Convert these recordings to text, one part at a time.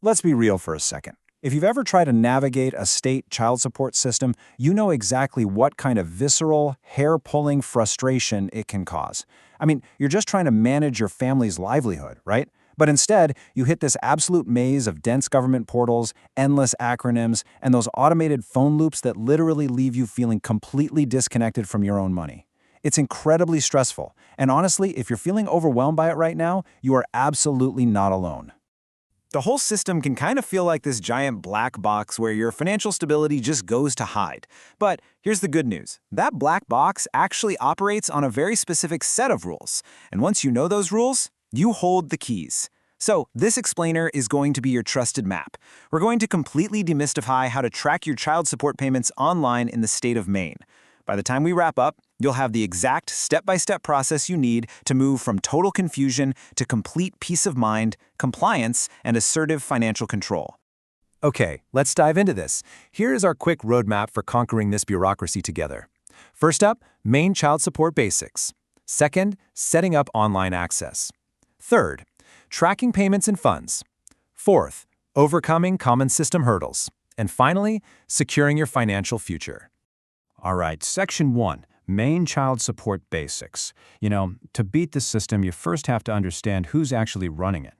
Let's be real for a second. If you've ever tried to navigate a state child support system, you know exactly what kind of visceral, hair-pulling frustration it can cause. I mean, you're just trying to manage your family's livelihood, right? But instead, you hit this absolute maze of dense government portals, endless acronyms, and those automated phone loops that literally leave you feeling completely disconnected from your own money. It's incredibly stressful, and honestly, if you're feeling overwhelmed by it right now, you are absolutely not alone. The whole system can kind of feel like this giant black box where your financial stability just goes to hide. But here's the good news. That black box actually operates on a very specific set of rules. And once you know those rules, you hold the keys. So this explainer is going to be your trusted map. We're going to completely demystify how to track your child support payments online in the state of Maine. By the time we wrap up, you'll have the exact step-by-step process you need to move from total confusion to complete peace of mind, compliance, and assertive financial control. Okay, let's dive into this. Here is our quick roadmap for conquering this bureaucracy together. First up, Maine child support basics. Second, setting up online access. Third, tracking payments and funds. Fourth, overcoming common system hurdles. And finally, securing your financial future. All right, Section 1, Maine Child Support Basics. To beat the system, you first have to understand who's actually running it.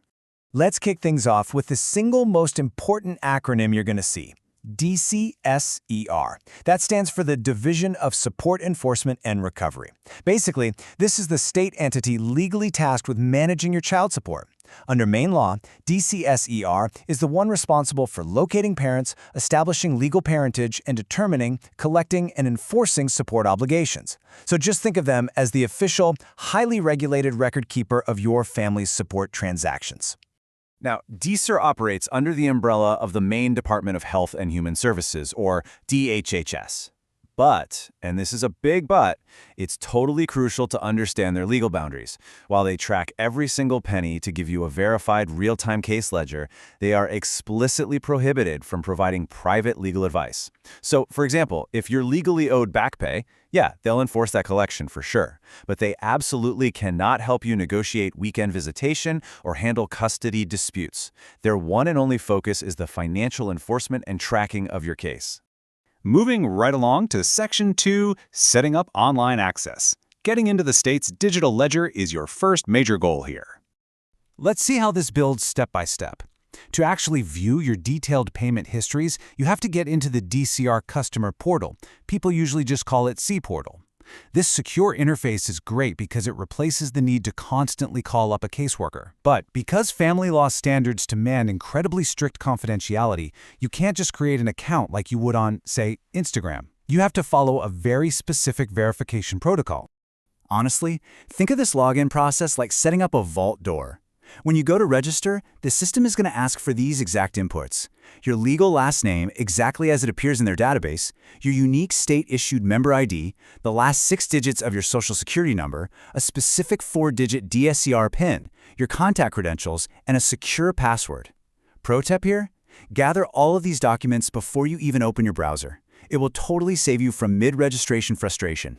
Let's kick things off with the single most important acronym you're going to see, DCSER. That stands for the Division of Support Enforcement and Recovery. Basically, this is the state entity legally tasked with managing your child support. Under Maine law, DCSER is the one responsible for locating parents, establishing legal parentage, and determining, collecting, and enforcing support obligations. So just think of them as the official, highly regulated record keeper of your family's support transactions. Now, DCER operates under the umbrella of the Maine Department of Health and Human Services, or DHHS. But, and this is a big but, it's totally crucial to understand their legal boundaries. While they track every single penny to give you a verified real-time case ledger, they are explicitly prohibited from providing private legal advice. So, for example, if you're legally owed back pay, yeah, they'll enforce that collection for sure. But they absolutely cannot help you negotiate weekend visitation or handle custody disputes. Their one and only focus is the financial enforcement and tracking of your case. Moving right along to Section 2, Setting up Online Access. Getting into the state's digital ledger is your first major goal here. Let's see how this builds step by step. To actually view your detailed payment histories, you have to get into the DCR Customer Portal. People usually just call it C-Portal. This secure interface is great because it replaces the need to constantly call up a caseworker. But because family law standards demand incredibly strict confidentiality, you can't just create an account like you would on, say, Instagram. You have to follow a very specific verification protocol. Honestly, think of this login process like setting up a vault door. When you go to register, the system is going to ask for these exact inputs: your legal last name exactly as it appears in their database, your unique state-issued member ID, the last 6 digits of your social security number, a specific 4-digit DSCR PIN, your contact credentials, and a secure password. Pro tip here? Gather all of these documents before you even open your browser. It will totally save you from mid-registration frustration.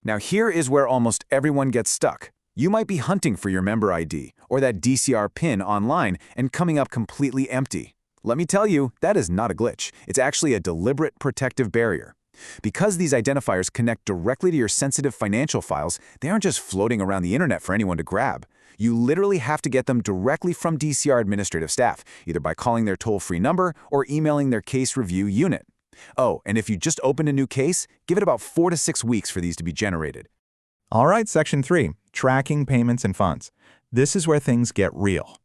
Now here is where almost everyone gets stuck. You might be hunting for your member ID or that DCR PIN online and coming up completely empty. Let me tell you, that is not a glitch. It's actually a deliberate protective barrier. Because these identifiers connect directly to your sensitive financial files, they aren't just floating around the internet for anyone to grab. You literally have to get them directly from DCR administrative staff, either by calling their toll-free number or emailing their case review unit. Oh, and if you just opened a new case, give it about 4 to 6 weeks for these to be generated. All right, Section 3, Tracking Payments and Funds. This is where things get real.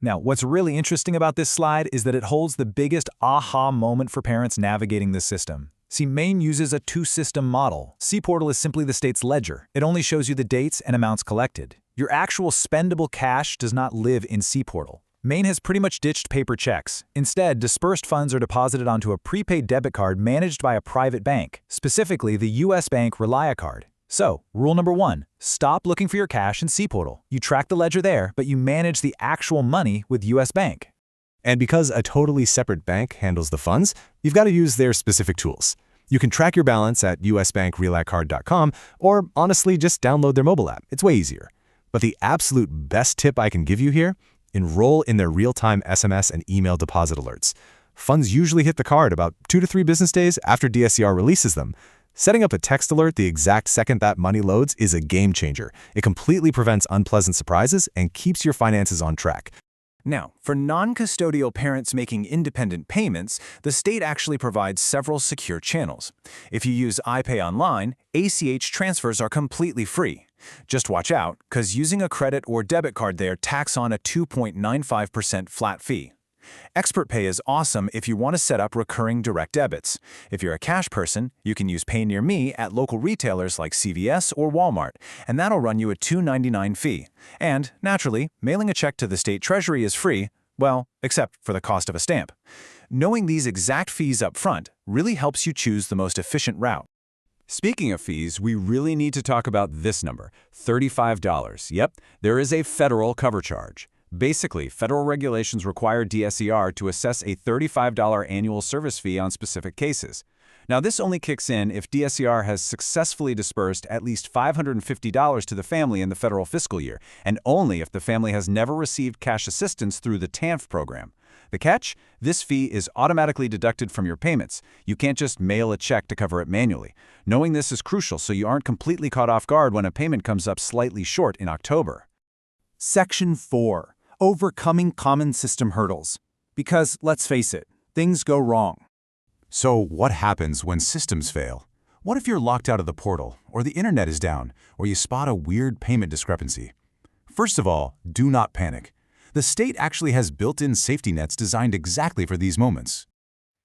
Now, what's really interesting about this slide is that it holds the biggest aha moment for parents navigating this system. See, Maine uses a two-system model. C-Portal is simply the state's ledger. It only shows you the dates and amounts collected. Your actual spendable cash does not live in C-Portal. Maine has pretty much ditched paper checks. Instead, dispersed funds are deposited onto a prepaid debit card managed by a private bank, specifically the U.S. Bank Relia card. So, rule number 1, stop looking for your cash in C-Portal. You track the ledger there, but you manage the actual money with U.S. Bank. And because a totally separate bank handles the funds, you've got to use their specific tools. You can track your balance at usbankreliacard.com, or honestly just download their mobile app. It's way easier. But the absolute best tip I can give you here Enroll in their real-time SMS and email deposit alerts. Funds usually hit the card about 2 to 3 business days after DSCR releases them. Setting up a text alert the exact second that money loads is a game changer. It completely prevents unpleasant surprises and keeps your finances on track. Now, for non-custodial parents making independent payments, the state actually provides several secure channels. If you use iPay Online, ACH transfers are completely free. Just watch out, because using a credit or debit card there tacks on a 2.95% flat fee. Expert Pay is awesome if you want to set up recurring direct debits. If you're a cash person, you can use Pay Near Me at local retailers like CVS or Walmart, and that'll run you a $2.99 fee. And, naturally, mailing a check to the state treasury is free, well, except for the cost of a stamp. Knowing these exact fees up front really helps you choose the most efficient route. Speaking of fees, we really need to talk about this number, $35. Yep, there is a federal cover charge. Basically, federal regulations require DSCR to assess a $35 annual service fee on specific cases. Now, this only kicks in if DSCR has successfully disbursed at least $550 to the family in the federal fiscal year, and only if the family has never received cash assistance through the TANF program. The catch? This fee is automatically deducted from your payments. You can't just mail a check to cover it manually. Knowing this is crucial so you aren't completely caught off guard when a payment comes up slightly short in October. Section 4. Overcoming common system hurdles. Because, let's face it, things go wrong. So what happens when systems fail? What if you're locked out of the portal, or the internet is down, or you spot a weird payment discrepancy? First of all, do not panic. The state actually has built-in safety nets designed exactly for these moments.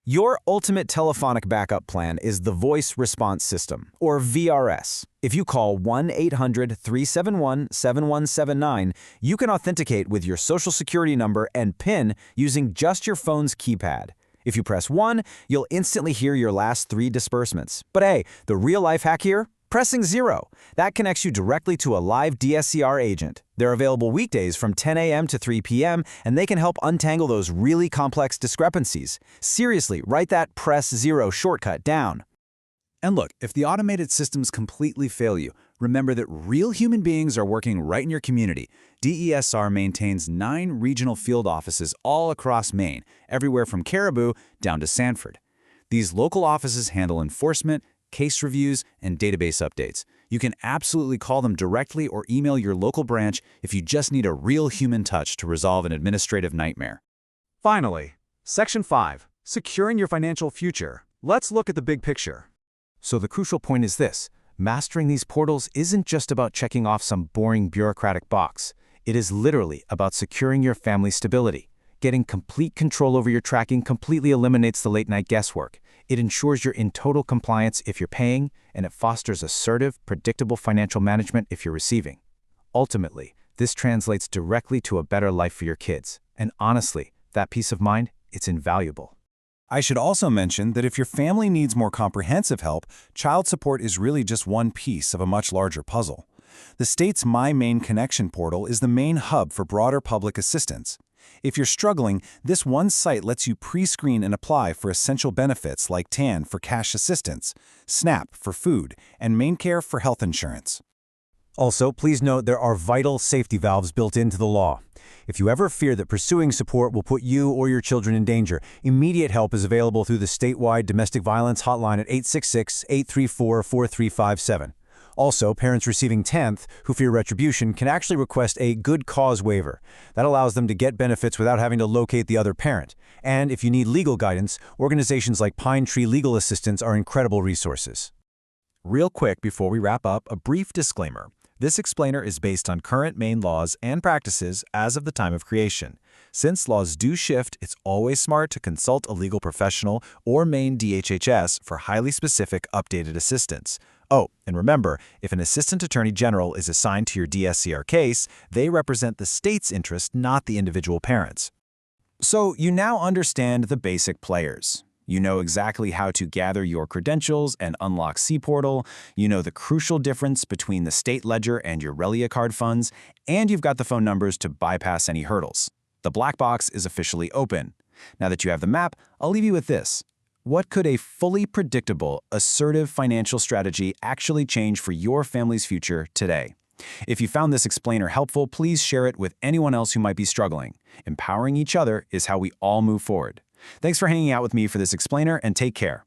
Your ultimate telephonic backup plan is the Voice Response System, or VRS. If you call 1-800-371-7179, you can authenticate with your Social Security number and PIN using just your phone's keypad. If you press 1, you'll instantly hear your last 3 disbursements. But hey, the real-life hack here? Pressing 0. That connects you directly to a live DSCR agent. They're available weekdays from 10 a.m. to 3 p.m., and they can help untangle those really complex discrepancies. Seriously, write that press 0 shortcut down. And look, if the automated systems completely fail you, remember that real human beings are working right in your community. DESR maintains 9 regional field offices all across Maine, everywhere from Caribou down to Sanford. These local offices handle enforcement, case reviews, and database updates. You can absolutely call them directly or email your local branch if you just need a real human touch to resolve an administrative nightmare. Finally, Section 5. Securing your financial future. Let's look at the big picture. So the crucial point is this. Mastering these portals isn't just about checking off some boring bureaucratic box. It is literally about securing your family's stability. Getting complete control over your tracking completely eliminates the late-night guesswork. It ensures you're in total compliance if you're paying, and it fosters assertive, predictable financial management if you're receiving. Ultimately, this translates directly to a better life for your kids. And honestly, that peace of mind, it's invaluable. I should also mention that if your family needs more comprehensive help, child support is really just one piece of a much larger puzzle. The state's My Maine Connection portal is the main hub for broader public assistance. If you're struggling, this one site lets you pre-screen and apply for essential benefits like TAN for cash assistance, SNAP for food, and MaineCare for health insurance. Also, please note there are vital safety valves built into the law. If you ever fear that pursuing support will put you or your children in danger, immediate help is available through the statewide domestic violence hotline at 866-834-4357. Also, parents receiving 10th who fear retribution can actually request a good cause waiver. That allows them to get benefits without having to locate the other parent. And if you need legal guidance, organizations like Pine Tree Legal Assistance are incredible resources. Real quick before we wrap up, a brief disclaimer. This explainer is based on current Maine laws and practices as of the time of creation. Since laws do shift, it's always smart to consult a legal professional or Maine DHHS for highly specific updated assistance. Oh, and remember, if an Assistant Attorney General is assigned to your DSCR case, they represent the state's interest, not the individual parents. So you now understand the basic players. You know exactly how to gather your credentials and unlock C-Portal. You know the crucial difference between the state ledger and your Relia card funds, and you've got the phone numbers to bypass any hurdles. The black box is officially open. Now that you have the map, I'll leave you with this. What could a fully predictable, assertive financial strategy actually change for your family's future today? If you found this explainer helpful, please share it with anyone else who might be struggling. Empowering each other is how we all move forward. Thanks for hanging out with me for this explainer, and take care.